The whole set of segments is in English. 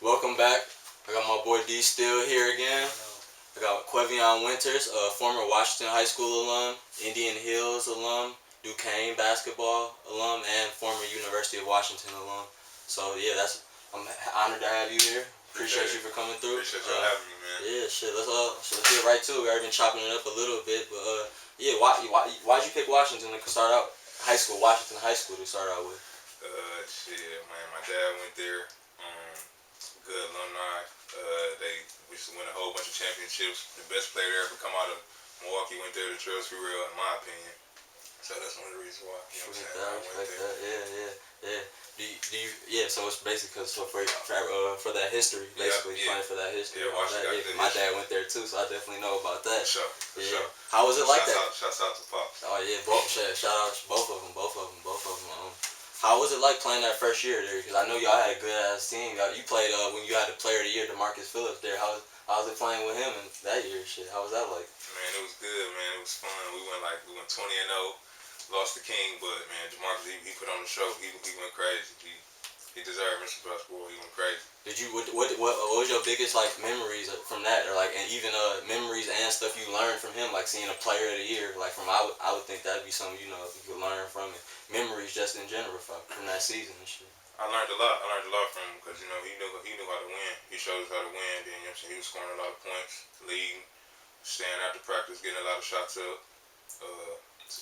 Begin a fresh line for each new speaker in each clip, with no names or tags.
Welcome back. I got my boy D still here again. I got Quevyn Winters, a former Washington High School alum, Indian Hills alum, Duquesne basketball alum, and former University of Washington alum. So yeah, I'm honored to have you here. Appreciate you for coming through.
Appreciate you having me, man.
Yeah, shit. Let's get right to it. We already been chopping it up a little bit, but yeah, why'd you pick Washington to start out high school? Washington High School to start out with.
Shit, man. My dad went there. Good alumni. We used to win a whole bunch of championships. The best player to ever come out of Milwaukee went there to Trails for real, in my opinion. So that's one of the reasons why. You know what I'm saying?
Yeah. So it's basically for that history, basically playing for that history. My dad went there too, so I definitely know about that.
For sure.
How was it like that?
Shouts out to Pops.
Oh yeah, shout out to both of them. How was it like playing that first year there? Because I know y'all had a good ass team. You played when you had the Player of the Year, DeMarcus Phillips there. How was it playing with him and that year? Shit, how was that like?
Man, it was good, man. It was fun. We went 20-0, lost the King, but man, DeMarcus he put on the show. He went crazy. He deserved Mr. Basketball. He went crazy.
Did you what was your biggest memories from that, or and even memories and stuff you learned from him, like seeing a Player of the Year, I would think that'd be something you could learn from it. Memories just in general from that season and shit.
I learned a lot from him because he knew how to win. He showed us how to win. Then he was scoring a lot of points, leading, staying after practice, getting a lot of shots up,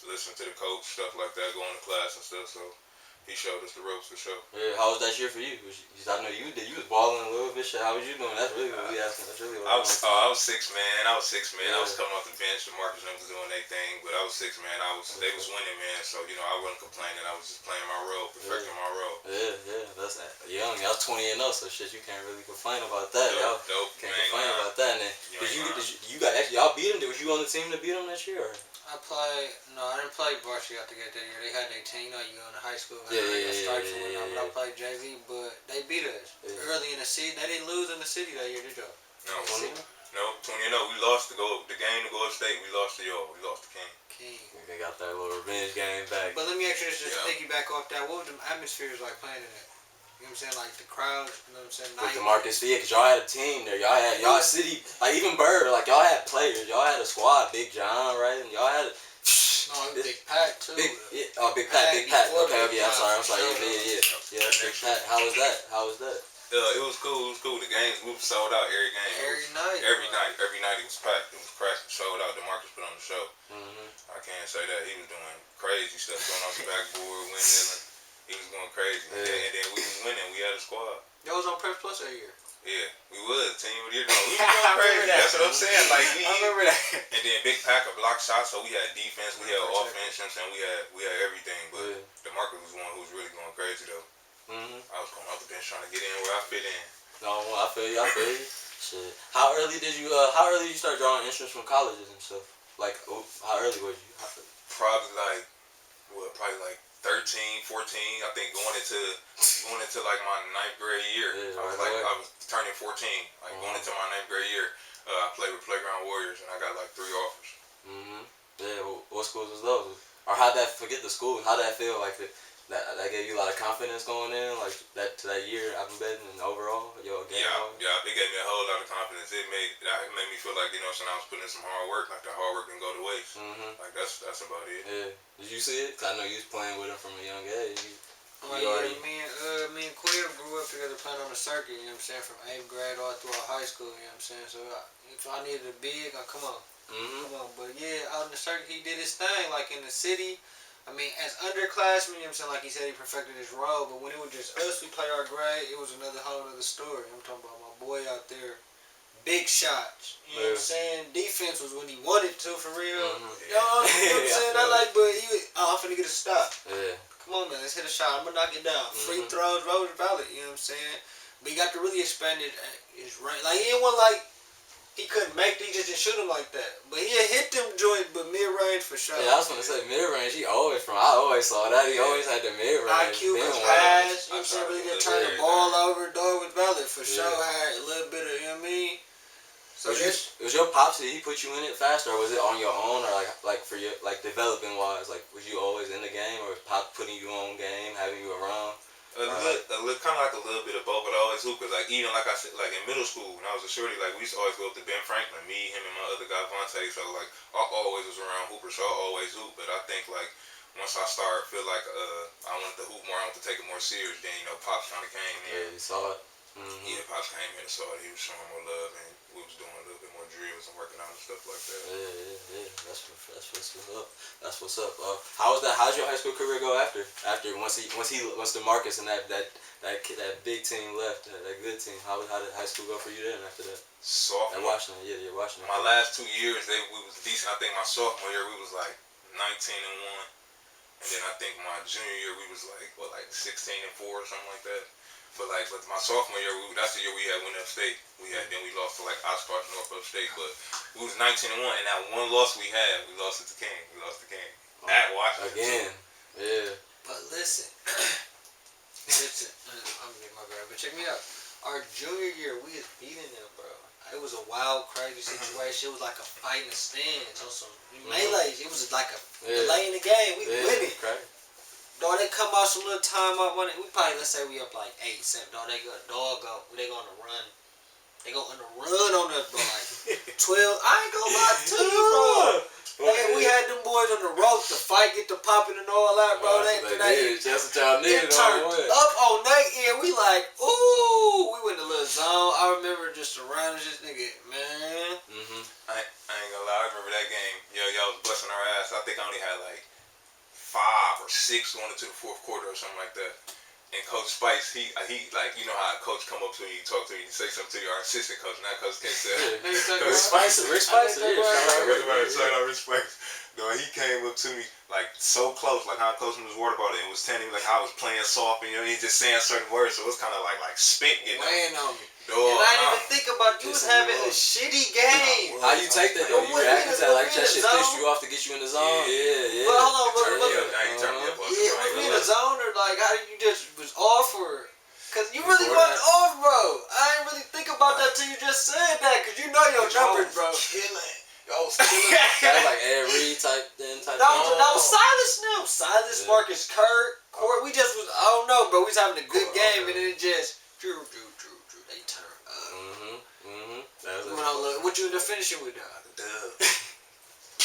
listening to the coach, stuff like that, going to class and stuff. So he showed us the ropes for sure.
Yeah, how was that year for you? I know you was balling a little bit. Shit, how was you doing? That's really what we asking. That's really what
I was 6 man. I was coming off the bench. DeMarcus and them was doing their thing, but I was 6 man. They was winning, man. So I wasn't complaining. I was just playing my role, perfecting my role.
Yeah. That's young. Y'all 20-0, so shit, you can't really complain about that.
Dope.
Can't complain about that. And then, y'all beat them? Was you on the team to beat them this year? Or?
I didn't play varsity out together that year. They had their team. You go into high school. Stripes and whatnot. But I played JV, but they beat us early in the season. They didn't lose in the city that year, did y'all?
No, 20-0. We lost the game to Go State. We lost to y'all. We lost to King.
They got that little revenge game back.
But let me ask you this, just piggyback off that. What was the atmospheres like playing in that? You know what I'm saying? Like the crowd, you know what I'm saying?
With DeMarcus, because y'all had a team there. Y'all city, even Bird, y'all had players. Y'all had a squad. Big John, right? And y'all had
Big Pat too.
Big Pat. Okay, I'm sorry. Yeah, Big Pat. How was that?
It was cool. The games we sold out every game. Every night it was packed. It was cracking. Sold out. DeMarcus put on the show. I can't say that he was doing crazy stuff, going off the backboard, winning. He was going crazy. And then we was winning. We had a squad.
Y'all was on Prep Plus that year.
Yeah, we was. Team of the year. We was going crazy. That's what I'm saying.
I remember that.
And then Big Pack a block shot, so we had defense, we had offense, you know what I'm saying? We had everything. But DeMarcus was one who was really going crazy though. I was coming off the bench trying to get in where I fit in.
No, I feel you. Shit. How early did you start drawing interest from colleges and stuff? How early was you?
Probably 13, 14. I think going into my 9th grade year. I was turning 14. Going into my 9th grade year, I played with Playground Warriors and I got 3 offers.
Yeah. What schools was those? Or how'd that forget the school? How'd that feel? That gave you a lot of confidence going in, to that year I've been betting and overall your game.
Yeah. It gave me a whole lot of confidence. It made me feel like I was putting in some hard work. Like the hard work didn't go to waste. That's about it.
Yeah. Did you see it? 'Cause I know you was playing with him from a young age.
Me and Quevyn grew up together playing on the circuit. You know what I'm saying? From 8th grade all throughout high school. You know what I'm saying? So if I needed a big, come on. But yeah, out in the circuit, he did his thing. In the city. As underclassmen, you know what I'm saying, like he said, he perfected his role, but when it was just us, we play our grade, it was another whole other story. I'm talking about my boy out there, big shots, you know what I'm saying? Defense was when he wanted to, for real. You know what I'm saying? I'm finna get a stop.
Yeah.
Come on, man, let's hit a shot. I'm gonna knock it down. Free throws, road valid, you know what I'm saying? But he got to really expand his range. He didn't want, he couldn't make these, just didn't shoot them like that. But he hit them joints, but mid-range for sure.
Yeah, I was gonna say mid-range. I always saw that. He always had the mid-range.
IQ was pass. You know what I'm saying? Really didn't turn the ball over. Dog was valid for sure. Had a little bit of, you know what I mean? So
was your pops, did he put you in it faster, or was it on your own, or for your developing wise? Was you always in the game, or was pop putting you on game, having you around?
Kind of like a little bit of both, but I always always hoop. Cause like even like I said, like in middle school when I was a shorty, like we used to always go up to Ben Franklin, me, him, and my other guy Vontae. So like I always was around hoopers, so I always hoop. But I think like once I started feel like I wanted to hoop more, I wanted to take it more serious. Then Pops kind of came in.
Yeah, you saw it.
Yeah, Pops came in and saw it. He was showing more love, and we was doing a little bit more drills and working out and stuff like that.
Yeah. That's what's up. That's what's up. How was that? How's your high school career go after once DeMarcus and that big team left, that good team? How did high school go for you then after that?
Sophomore.
At Washington, yeah, Washington.
My last 2 years, we was decent. I think my sophomore year we was like 19-1, and then I think my junior year we was like 16-4 or something like that. But my sophomore year, that's the year we had went upstate. Then we lost to like Oxford, North Upstate. But we was 19-1, and that one loss we lost it to King. We lost to King at Washington
again. Yeah.
But listen, I'm getting my bad. But check me out. Our junior year, we was beating them, bro. It was a wild, crazy situation. It was like a fight in the stands on some melees. It was like a delay in the game. We winning.
Crazy.
Dog, they come out some little time up. We probably, let's say we up like 8-7. Dog, they go run. They go on the run on us, bro. Like 12. I ain't gonna lie to you, bro. Hey, we had them boys on the rope to fight, get the popping and all that, bro.
That's what y'all needed.
It turned up on that end. We like, ooh. We went in a little zone. I remember just surrounding this nigga, man.
I ain't gonna lie. I remember that game. Y'all was busting our ass. I think I only had like 5 or 6 going into the fourth quarter or something like that. And Coach Spice, he like, you know how a coach come up to you, talk to you, say something to you, our assistant coach, not Coach K said.
Rick Spicer, shout
out Rick Spice. No, he came up to me like so close, like how close from his water bottle, and was telling me like how I was playing soft, and he just saying certain words, so it was kind of like spit getting
weighing on me.
Dog,
and I didn't even think about you was having a shitty game.
How you take that though? You reacting to that like that shit pissed you off to get you in the zone? Yeah.
But hold on, was
we
in the zone or like how did you just was off or? Cause you really wasn't off, bro. I didn't really think about that till you just said that, cause you know your numbers, bro.
That was like Ed Reed type.
That was Silas now. Silas, Marcus, Court. We just was, I don't know, bro. We was having a good game, and then it just Drew. They turned up. What you end up finishing with, dog?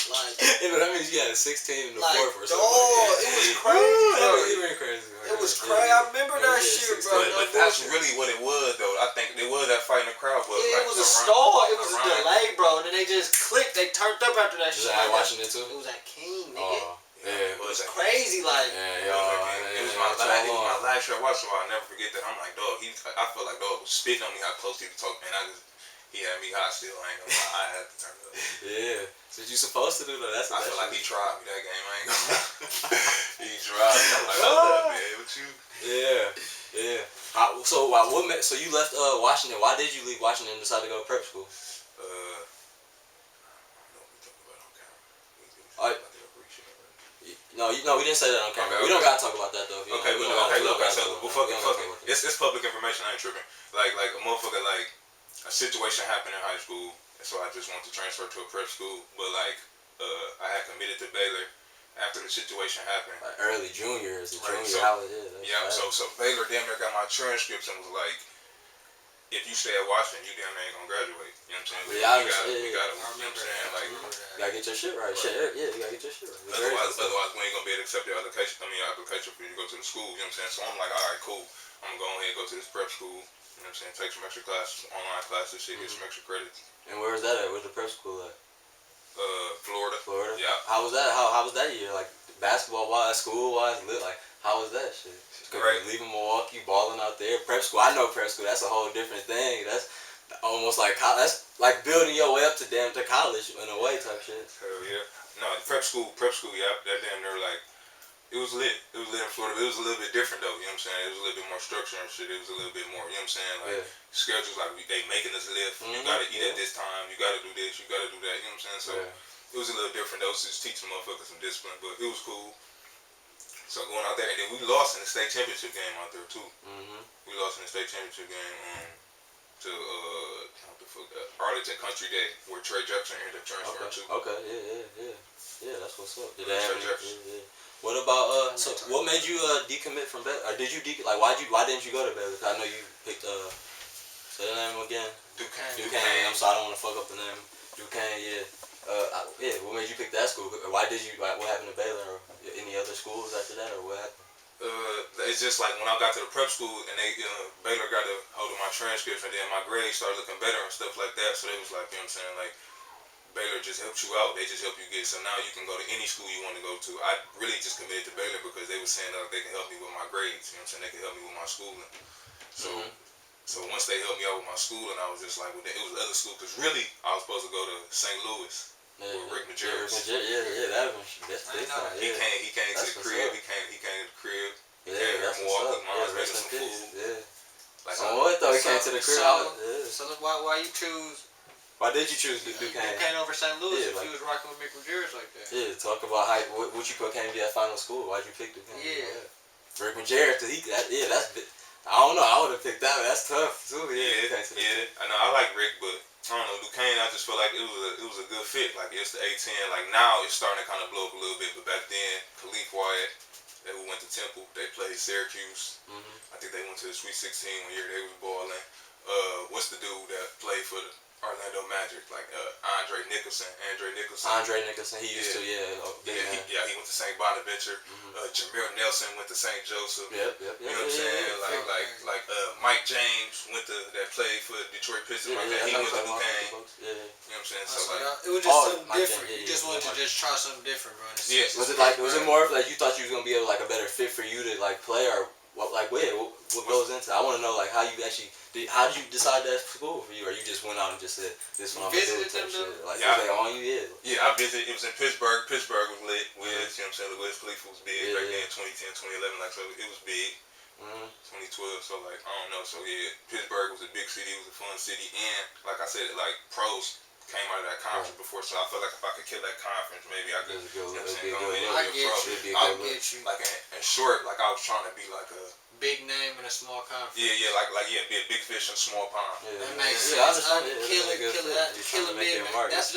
Like,
that means you had a 16 in the fourth or something.
It was crazy.
It went crazy.
It was crazy. I remember that shit, bro.
But that's really what it was, though. I think it was that fight in the crowd. But
it was a stall. It was a delay, bro. And then they just clicked. They turned up after that shit.
Was that Washington too?
It was at King, nigga.
Yeah,
it was crazy, like.
It was my last year at Washington. I'll never forget that. I'm like, dog. I felt like dog was spitting on me how close he was talking, and he had me hot still. I ain't gonna lie. I had to turn it up.
Yeah. So you supposed to do that.
I feel like he tried me that game. I ain't gonna lie. He tried me. I'm like, hold up, man. What you?
Yeah. So you left Washington. Why did you leave Washington and decide to go to prep school? No, we didn't say that on camera. We don't gotta talk about that though.
It's public information. I ain't tripping. Like a motherfucker, like a situation happened in high school, and so I just wanted to transfer to a prep school. But like, I had committed to Baylor after the situation happened.
Like early juniors,
So Baylor damn near got my transcripts and was like, if you stay at Washington, you damn near ain't gonna graduate. You know what I'm saying? We gotta, you know what I'm saying? Like,
you gotta get your shit right. You gotta get your shit right.
Otherwise, we ain't gonna be able to accept your application for you to go to the school. You know what I'm saying? So I'm like, all right, cool. I'm gonna go ahead and go to this prep school. You know what I'm saying? Take some extra classes, online classes, shit, get some extra credits.
And where's that at? Where's the prep school at?
Florida.
Yeah. How was that? How was that year? Like basketball wise, school wise, like how was that shit?
Great.
Leaving Milwaukee, balling out there. Prep school. I know prep school. That's a whole different thing. That's almost like that's like building your way up to college in a way type shit.
Hell yeah. No, prep school. Yeah, that damn near like. It was lit. It was lit in Florida. It was a little bit different though, you know what I'm saying? It was a little bit more structure and shit. It was a little bit more, you know what I'm saying? Like schedules, like they making us lift. You gotta eat at this time. You gotta do this. You gotta do that. You know what I'm saying? So it was a little different though. Just teaching motherfuckers some discipline, but it was cool. So going out there, and then we lost in the state championship game out there too. We lost in the state championship game to Arlington Country Day, where Trey Jefferson ended up transferring to.
Okay, yeah. That's what's up. What about so what made you decommit from Baylor? Or did you why didn't you go to Baylor? I know you picked again?
Duquesne.
Duquesne. I'm sorry, I don't want to fuck up the name. Duquesne, yeah. Yeah. What made you pick that school? Why did you? What happened to Baylor? Or any other schools after that, or what happened?
It's just like when I got to the prep school and they Baylor got a hold of my transcripts and then my grades started looking better and stuff like that. So they was like, you know what I'm saying, like Baylor just helped you out. They just help you get. So now you can go to any school you want to go to. I really just committed to Baylor because they were saying that they can help me with my grades. You know what I'm saying? They can help me with my schooling. So. So once they helped me out with my schooling, I was just like, well, it was other school because really I was supposed to go to St. Louis with Rick Majerus.
That's big time.
He came to the crib. He came to the crib. He came here
that's
and walked
what's
with
up.
mom,
Yeah,
made
rest
us
in
some
peace.
food.
Yeah.
Like,
So what though? He came to the crib.
So why you choose?
Why did you choose Duquesne?
Duquesne over St. Louis
Yeah,
if
like,
you was rocking with Mick Majerus like that.
Yeah, talk about how what you put came to that final school. Why'd you pick Duquesne?
Yeah.
Rick Majerus, that's I don't know. I would have picked that. That's tough too.
Yeah. I know. I like Rick, but I don't know Duquesne. I just feel like it was a good fit. Like it's the A10. Like now it's starting to kind of blow up a little bit, but back then Khalif Wyatt, they who went to Temple, they played Syracuse. I think they went to the Sweet 16 one year. They was balling. What's the dude that played for the Orlando Magic? Like Andre Nicholson. He used to he went to St. Bonaventure. Jameer Nelson went to St. Joseph.
Yep.
You know what I'm saying? Like Mike James went to that played for Detroit Pistons. He went to Duquesne. You know what I'm saying? So like
it was just something
Mike
different.
James,
You just wanted to just try something different, bro.
Yeah.
Was it more of like you thought you was gonna be able like a better fit for you to like play, or what goes into? I want to know like how you actually how did you decide that school for you, or you just went out and just said this one I'm gonna do type shit? Like was they on you?
Yeah, I visited. It was in Pittsburgh. Pittsburgh was lit. You know what I'm saying? The Wiz Khalifa was big back then, 2010, 2011. Like so, it was big. 2012. So like I don't know. So yeah, Pittsburgh was a big city. It was a fun city, and like I said, like pros came out of that conference before. So I felt like if I could kill that conference, maybe I could. You know what I'm saying? Go ahead and be a pro.
I get you.
Like in short, like I was trying to be like a
big name in a small conference.
be a big fish in a small pond.
That makes sense.
I understand.
Killing mid-major. That's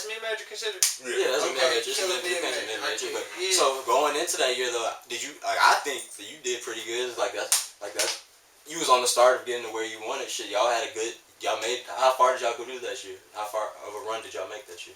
mid-major considered.
Yeah, that's mid-major. Mid-major. But so going into that year though, did you like? I think that you did pretty good. That's you was on the start of getting to where you wanted. Shit, y'all had a good. Y'all made. How far did y'all go do that year? How far of a run did y'all make that year?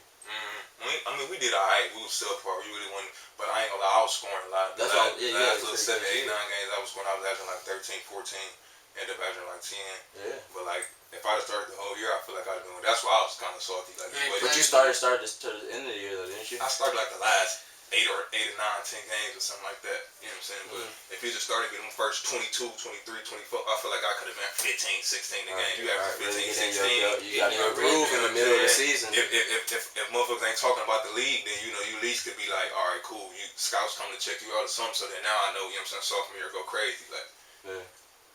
We did alright. We was still part. We really won, but I ain't gonna lie. I was scoring a lot.
That's all. Yeah.
Last 7, 8, 9 games, I was scoring. I was averaging like 13, 14. Ended up averaging like 10. Yeah. But like, if I'd have started the whole year, I feel like I'd been. That's why I was kind of salty. Like,
but you started this to the end of the year though, didn't you?
I started like the last 8 or 9, 10 games or something like that. You know what I'm saying? But if you just started getting them first 22, 23, 24, I feel like I could have been 15, 16 the game. You average 15, 16.
You got your groove in the middle of the season.
If motherfuckers ain't talking about the league, then you know you at least could be like, all right, cool. You scouts come to check you out or something. So then now I know, you know what I'm saying, sophomore year go crazy. Like,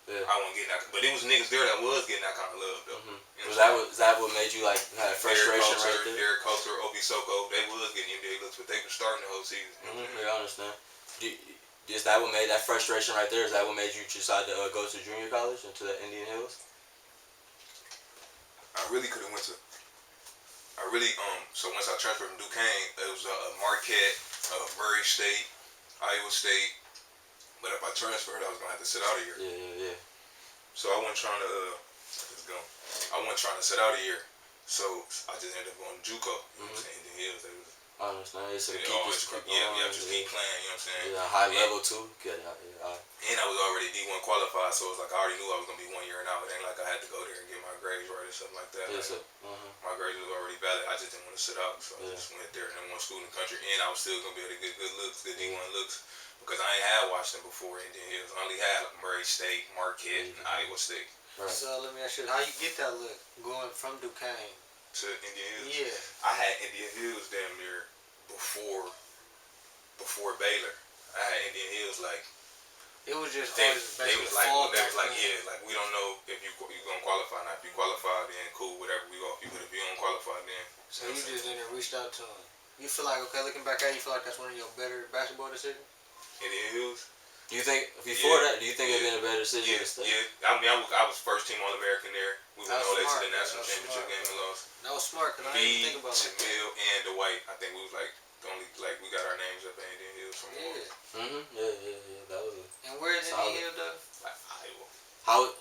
I wasn't getting that, but it was niggas there that was getting that kind of love though. You know
was that what made you like have frustration right there?
Derek Coulter, Obi Soko, they was getting NBA looks, but they were starting the whole season.
Yeah, I understand. Is that what made that frustration right there? Is that what made you decide to go to junior college and to the Indian Hills?
I really could have went to. So once I transferred from Duquesne, it was Marquette, Murray State, Iowa State. But if I transferred, I was gonna have to sit out a year.
Yeah.
So I wasn't trying to. I wasn't trying to sit out a year. So I just ended up going to JUCO. You know what I'm saying? Indian Hills.
I understand. Just keep playing. You know
what I'm saying?
High level too.
And I was already D1 qualified, so it was like I already knew I was gonna be 1 year and out. It ain't like I had to go there and get my grades right or something like that. My grades was already valid. I just didn't want to sit out, so I just went there and went to school in the country. And I was still gonna be able to get good looks, good D1 looks, because I ain't had Washington before Indian Hills. I only had Murray State, Marquette, and Iowa State.
Right. So let me ask you, how you get that look going from Duquesne
to Indian Hills?
Yeah.
I had Indian Hills damn near before Baylor. I had Indian Hills like.
It was just
they was like we don't know if you gonna qualify. Now if you qualify, then cool, whatever we off you. But if you don't qualify, then.
So you just didn't reached out to him. You feel like looking back at it, you feel like that's one of your better basketball decisions?
Indian Hills.
Do you think before that? Do you think it'd been a better decision to stay?
Yeah. I mean, I was first team All-American there. We went all the way to the national championship game and lost.
That was smart because I didn't think about it.
Jamil and Dwight. I think we was like the only we got our names up in Indian Hills from
Yeah. That was
And where is Indian Hills though?
Like Iowa.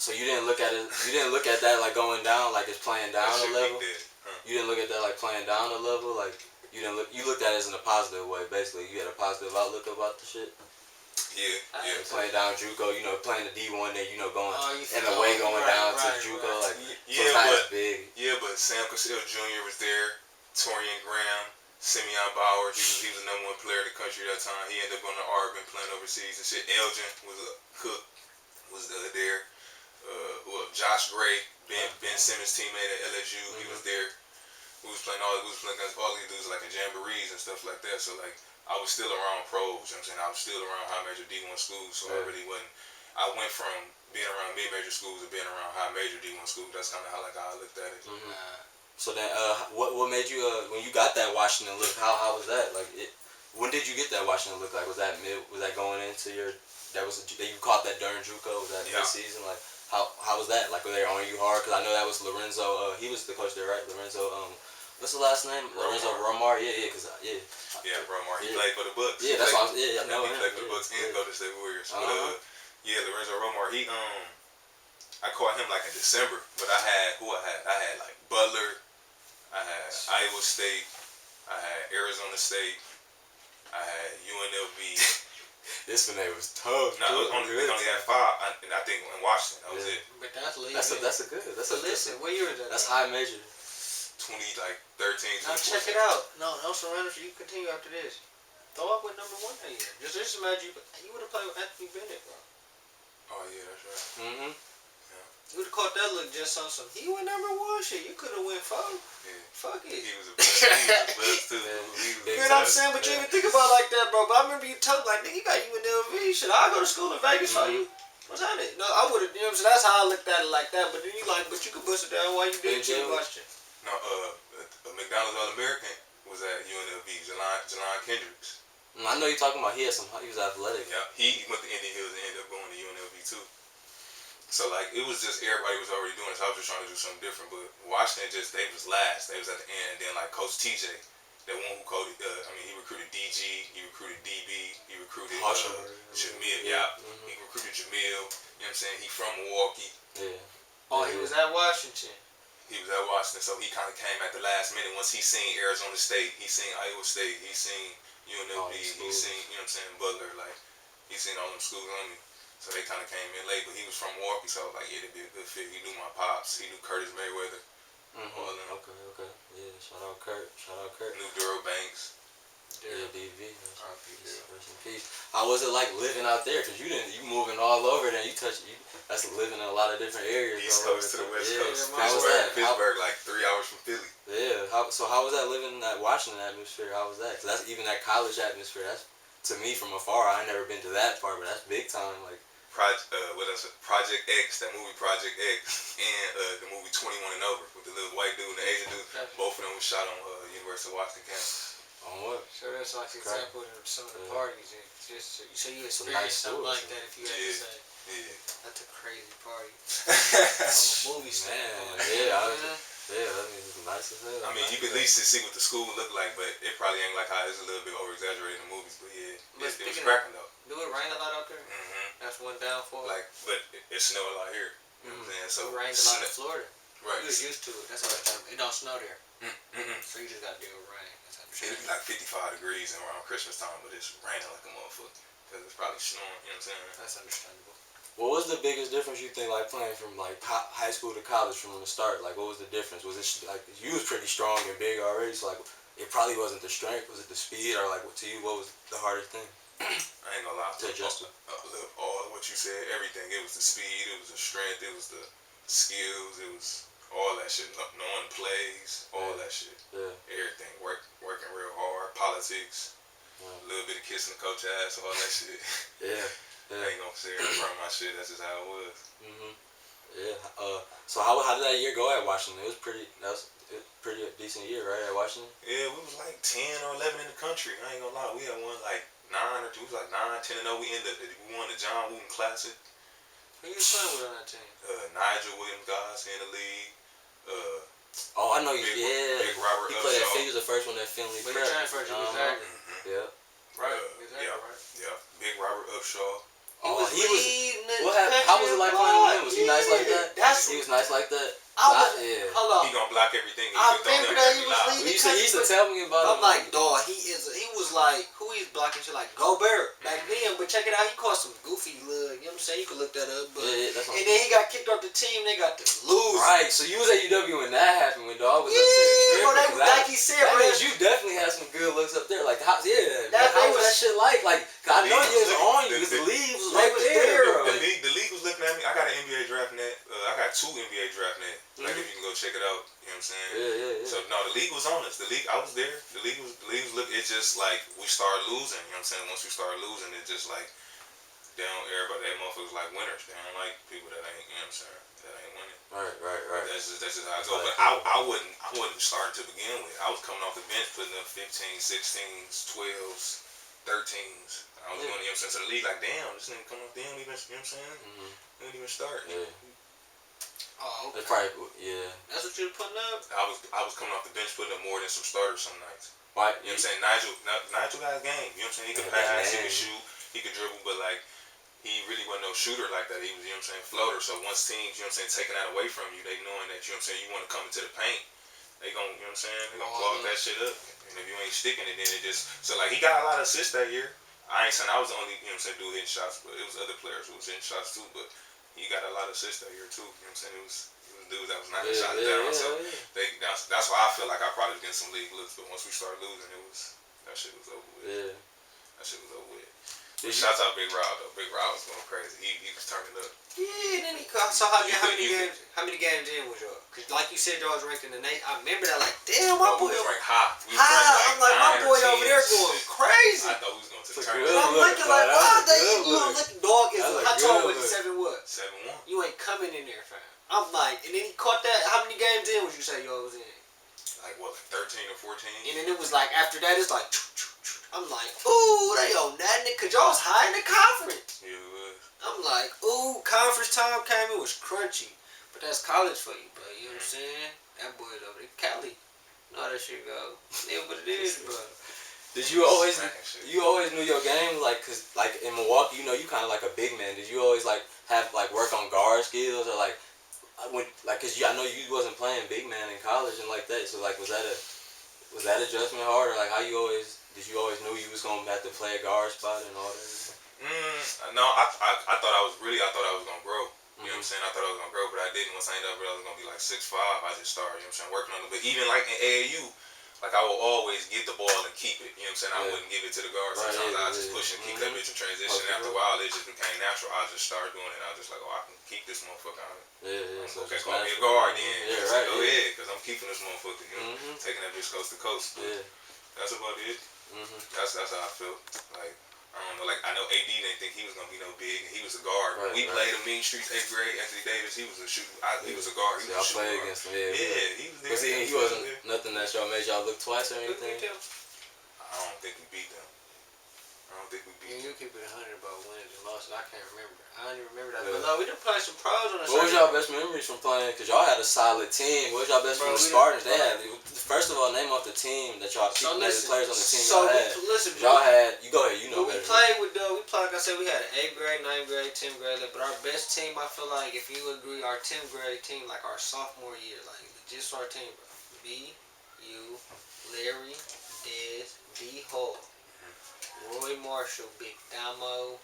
So you didn't look at it. You didn't look at that like going down, like it's playing down
That
a
shit
level.
Big Daddy. Huh?
You didn't look at that like playing down a level. Like you didn't look. You looked at it as in a positive way. Basically, you had a positive outlook about the shit.
Yeah, yeah.
Playing down JUCO, playing the D1, then going
you
in the way going down to
right,
JUCO,
right.
like so
Yeah,
it's not
but
as big.
yeah, but Sam Cassell Jr. was there. Torian Graham, Simeon Bauer. He was the #1 player in the country at that time. He ended up going to Oregon playing overseas and shit. Elgin was a cook. Was there. Josh Gray, Ben Simmons' teammate at LSU. He was there. We was playing against all these dudes like in jamborees and stuff like that. So like I was still around pros, you know what I'm saying? I was still around high major D1 schools, so I really wasn't. I went from being around mid major schools to being around high major D1 schools. That's kind of how I looked at it.
So then, what made you when you got that Washington look? How was that? Like when did you get that Washington look? Like was that going into your you caught that during JUCO? Was that mid season? Like how was that? Like were they on you hard? Because I know that was Lorenzo. He was the coach there, right? Lorenzo. What's the last name? Lorenzo Romar. Yeah.
Yeah, Romar. He played for the Bucks.
Yeah, that's what I was. Yeah, I know
he
him.
played for the Bucks and Golden State Warriors. But yeah, Lorenzo Romar. I caught him like in December. But I had like Butler. I had Iowa State. I had Arizona State. I had UNLV.
This one was tough.
No, we only had 5. I think in Washington. That was it.
But that's legal.
That's a good.
Listen, what year is that?
That's high major.
2013.
Now check it out. No surrender. You continue after this. Throw up with #1 that year. Just imagine you would have played with Anthony Bennett, bro.
Oh yeah, that's right.
You would have caught that look just on some. He went #1 shit. You could have went 4.
Yeah.
Fuck it.
He was a bust too.
You know what I'm saying? But you didn't think about it like that, bro. But I remember you told like, nigga, you got UNLV. Should I go to school in Vegas for you? What's that? No, I would have. You know what I'm saying? That's how I looked at it like that. But then you like, but you could bust it down while you did your question.
No, McDonald's All-American was at UNLV. Jelon Kendricks.
I know you're talking about he was athletic.
Yeah, he went to Indian Hills and ended up going to UNLV too. So like it was just everybody was already doing it. So I was just trying to do something different. But Washington they was last. They was at the end. And then like Coach TJ, that one who coded. He recruited DG. He recruited DB. He recruited Jamil. Yeah, he recruited Jamil. You know what I'm saying? He from Milwaukee.
Yeah.
Oh, he was at Washington.
He was at Washington, so he kind of came at the last minute. Once he seen Arizona State, he seen Iowa State, he seen UNLV, he seen, you know what I'm saying, Butler, like, he seen all them schools on me. So they kind of came in late, but he was from Milwaukee, so I was like, yeah, that'd be a good fit. He knew my pops, he knew Curtis Mayweather. All of them.
Okay. Yeah, shout out Kurt.
Knew Duro Banks.
Yeah, DV. Rest in peace. How was it like living out there? Cause you moving all over there. That's living in a lot of different areas.
East Coast to the West Coast.
How was that?
Pittsburgh, like 3 hours from Philly.
Yeah. How was that living in that Washington atmosphere? How was that? Cause that's even that college atmosphere. That's to me from afar. I ain't never been to that part, but that's big time. Like
Project X, that movie Project X, and the movie 21 and Over with the little white dude and the Asian dude. Both of them was shot on University of Washington campus.
On what?
So that's like an example of some of the parties. Just so you experience something like that if you had to say.
Yeah.
That's a crazy party. From a movie
Man,
standpoint.
that means it's nice as hell.
I mean, you could at least see what the school looked like, but it probably ain't like how it's a little bit over exaggerated in the movies. But yeah, it was cracking though.
Do it rain a lot out there? That's one downfall.
Like, but it snowed a lot here. You know what I'm saying? So
it rains a lot in Florida.
Right.
You was used to it. That's all the time. It don't snow there. So you just gotta deal with rain.
It'd be like 55 degrees around Christmas time, but it's raining like a motherfucker. Because it's probably snowing, you know what I'm saying?
That's understandable.
What was the biggest difference you think, like playing from like high school to college from the start? Like, what was the difference? Was it like you was pretty strong and big already, so like it probably wasn't the strength. Was it the speed, or like to you, what was the hardest thing?
I ain't gonna lie.
To adjust to
all what you said, everything. It was the speed, it was the strength, it was the skills, it was all that shit. Knowing plays, all that shit.
Yeah.
Everything. Working real hard. Politics. A little bit of kissing the coach ass, all that shit.
Yeah.
I ain't gonna say it from my shit. That's just how it was.
Yeah. So how did that year go at Washington? That was a pretty decent year, right, at Washington?
Yeah, we was like 10 or 11 in the country. I ain't gonna lie. We had won like 9 or 2. It was like 9, 10 and 0. We won the John Wooden Classic.
Who you playing with on that team?
Nigel Williams, guys in the league.
I know you.
Big Robert
he played he was the first one that Finley
prepped. But he transferred to Gonzaga.
Yeah.
Right.
Yeah. Big Robert Upshaw.
He was.
leading the
What happened? How was it like playing with him? Was he nice like that? He was nice like that.
Hold on.
He gonna block everything.
I remember that he was leading.
He used to tell me about
I'm
him.
like, dog, he was like, who he's blocking shit like Gobert back then. But check it out, he caught some goofy look. You know what I'm saying? You can look that up. But
That's
and then he got kicked off the team. They got to lose.
Right. So you was at UW when that happened, when dog was
Yeah, bro.
upstairs.
Like he said,
That
bro.
means you definitely had some good looks up there. Like, how was that shit like? Like, I know you was on you because the league was right there.
The league was looking at me. I got an NBA draft net. I got 2 NBA draft net. Like, if you can go check it out. You know what I'm saying?
Yeah.
So no, the league was on us. The league, I was there. The league was look. It's just like we started losing. You know what I'm saying? Once we started losing, it's just like everybody, that motherfuckers like winners. They don't like people that ain't. You know what I'm saying? That ain't winning.
Right.
That's just how I go. But I wasn't starting to begin with. I was coming off the bench, putting up 15s, 16s, 12s, 13s. I was going. You know what I'm saying? So the league like, damn, this nigga come up. They don't even. You know what I'm saying? They don't even start.
Yeah.
Oh, okay.
That's
what you were putting up?
I was coming off the bench putting up more than some starters some nights.
Right.
You know what I'm saying? Nigel got a game. You know what I'm saying? He could pass, he could shoot, he could dribble, but like he really wasn't no shooter like that. He was, you know what I'm saying, floater. So once teams, you know what I'm saying, taking that away from you, they knowing that, you know what I'm saying, you want to come into the paint, they gon', you know what I'm saying, they gonna clog that shit up. And if you ain't sticking it, then it just so like he got a lot of assists that year. I ain't saying I was the only, you know what I'm saying, dude hitting shots, but it was other players who was hitting shots too, but he got a lot of assists that year too. You know what I'm saying? It was dudes that was knocking shots down. So that's why I feel like I probably was getting some league looks. But once we started losing, that shit was over with.
Yeah.
That shit was over with. Shouts out Big Rob though. Big Rob was going crazy. He was turning up.
Yeah, and then he caught. So how many games in was y'all? Cause like you said, y'all was ranked in the Nate. I remember that. Like, damn, my boy.
We was ranked high.
I'm like, my boy over there going crazy.
I thought we was going to the
And
tournament.
I'm looking like, why they? You know, looking dog is. How tall was he? 7 what?
7-1.
You ain't coming in there, fam. I'm like, and then he caught that. How many games in would you say y'all was in?
Like what, 13 or 14?
And then it was like after that, it's like. I'm like, ooh, they on that nigga, cause y'all was high in the conference.
Yeah, it was.
I'm like, ooh, conference time came, it was crunchy. But that's college for you, bro. You know what I'm saying? That boy's over there. Cali. You know how that shit go. Yeah, what it is, bro.
Did you always knew your game? Like, cause like in Milwaukee, you know, you kind of like a big man. Did you always like have like work on guard skills or like, cause I know you wasn't playing big man in college and like that. So like, was that adjustment hard or like how you always? Did you always knew you was gonna have to play a guard spot and all that?
No, I thought I was gonna grow. You know what I'm saying? I thought I was gonna grow, but I didn't. Once I ended up realizing I was gonna be like 6'5", I just started, you know what I'm saying, working on it. But even like in AAU, like I will always get the ball and keep it. You know what I'm saying? I wouldn't give it to the guard. Sometimes I just push and keep that bitch in transition. After a while, it just became natural. I just started doing it. I was just like, I can keep this motherfucker on it.
So
okay, call me a guard then. Go ahead, because I'm keeping this motherfucker. You know, taking that bitch coast to coast. That's about it. That's how I felt. Like, I don't know. Like, I know AD didn't think he was gonna be no big, and he was a guard. We played him Mean Streets 8th grade. Anthony Davis, he was a shooter. He was a guard. He was a shooter.
Against him.
He was there.
But see, he wasn't nothing that y'all made y'all look twice or anything.
I don't think we beat them.
You keep it 100 about wins and losses. I can't remember. I don't even remember that. But no, we done played some pros on the
What was y'all best memories from playing? Cause y'all had a solid team. What was y'all best from the Spartans? They had. First of all, name off the team that y'all name the players on the team y'all had. Y'all had. You go ahead. You know better.
We played with like I said, we had an 8th grade, 9th grade, 10th grade. But our best team, I feel like, if you agree, our 10th grade team, like our sophomore year, like just our team, bro. Me, you, Larry, Dez, D Hall, Roy Marshall, Big Damo.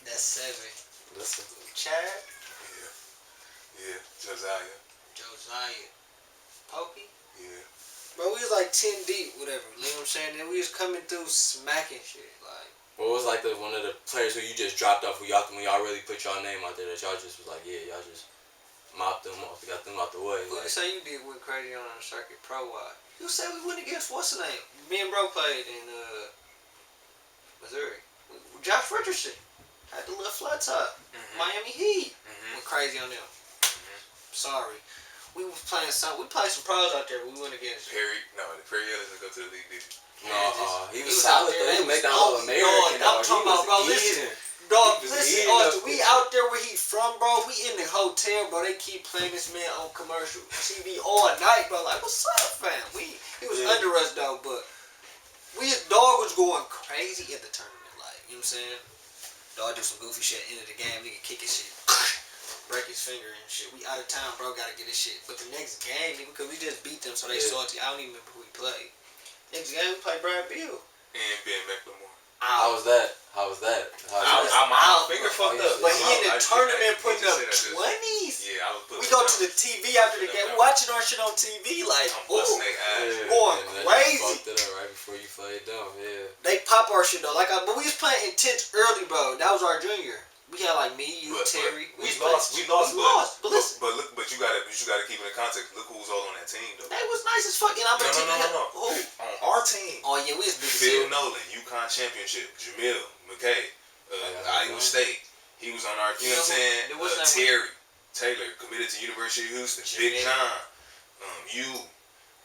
That's 7.
Listen.
Chad.
Yeah. Josiah.
Pokey.
Yeah.
Bro, we was like 10 deep, whatever. You know what I'm saying? And we was coming through smacking shit, like.
What was like one of the players who you just dropped off when y'all really put y'all name out there that y'all just was like, yeah, y'all just mopped them off, got them out the way.
Who you say you did went crazy on the circuit pro-wide? You say we went against what's the name? Me and bro played in Missouri. Josh Richardson had the little flat top. Miami Heat went crazy on them. Sorry. We was playing we played some pros out there. We went against
Perry Ellis didn't go to the league, did he?
No, he was solid though. He made that whole American.
I'm talking about, bro. Listen, we out there where he from, bro. We in the hotel, bro. They keep playing this man on commercial TV all night, bro. Like, what's up, fam? He was under us though, but dog was going crazy in the tournament. Like, You know what I'm saying? Dog do some goofy shit at the end of the game. Nigga kick his shit. Break his finger and shit. We out of town, bro. Gotta get his shit. But the next game, nigga, because we just beat them, so they salty. I don't even remember who we played. Next game, we played Brad Bill.
And Ben McLemore.
How was that?
My finger fucked up.
But he in the tournament putting up 20s.
Yeah, I was putting
We go to the TV after the game. We watching our shit on TV like, ooh, going crazy.
Fucked it up right before you played them. Yeah.
They pop our shit though. But we was playing intense early, bro. That was our junior. We had like me, you, Terry.
We lost.
But listen.
But you gotta keep it in context. Look who was all on that team though.
They was nice as fuck. And I'm
No.
Who?
On our team.
Oh yeah, we was big as
Phil
hell.
Nolan, UConn championship. Jamil McKay, Iowa State. He was on our. You know what I'm saying? Terry Taylor committed to University of Houston. Big John.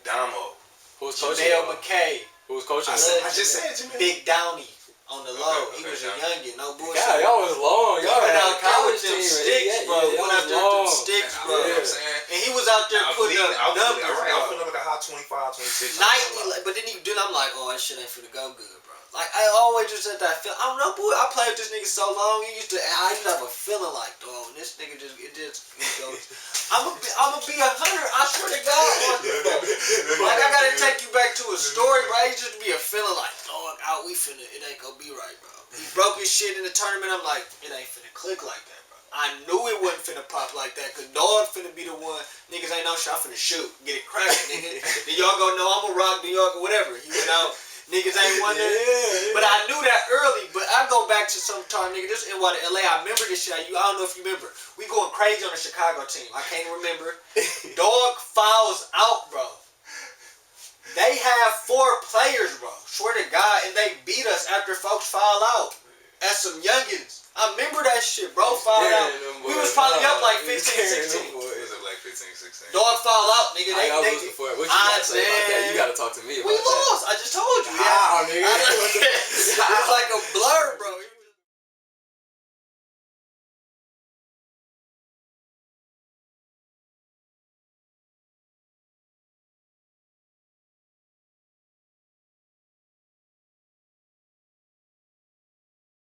Damo.
Who was coaching?
Janelle McKay.
Who was coaching?
I just said Jamil.
Big Downey on the low. He was a youngin'. No bullshit.
God, y'all was long. Y'all
went
had
out
a
there
college
with them
team.
sticks, bro. Went out there with them sticks, bro.
You know what I'm saying?
And he was out there putting up numbers,
I was
bro.
putting up like a high 25, 26.
But then he do. I'm like, oh, that shit ain't finna go good, bro. Like I always just had that feel. I don't know, boy. I played with this nigga so long. I used to have a feeling like, oh, this nigga it goes. I'm gonna be 100. I swear to God. Like I gotta take you back to a story, bro. It just be a feeling like, dog, out. It ain't gonna be right, bro. He broke his shit in the tournament. I'm like, it ain't finna click like that, bro. I knew it wasn't finna pop like that, cause dog finna be the one. Niggas ain't no shot finna shoot, get it cracking, nigga. Then y'all go, no, I'm gonna rock New York or whatever. He went out. Niggas ain't one there. But I knew that early. But I go back to some time, nigga. This in LA. I remember this shit. I don't know if you remember. We going crazy on the Chicago team. I can't remember. Dog fouls out, bro. They have 4 players, bro. Swear to God. And they beat us after folks foul out. As some youngins. I remember that shit, bro. Fouled out. We was probably up like 15, 16.
Like 15, 16.
Dog foul out, nigga.
What you gotta say about that? You gotta talk to me about that.
We lost. I just told you.
How, nigga?
It's like a blur,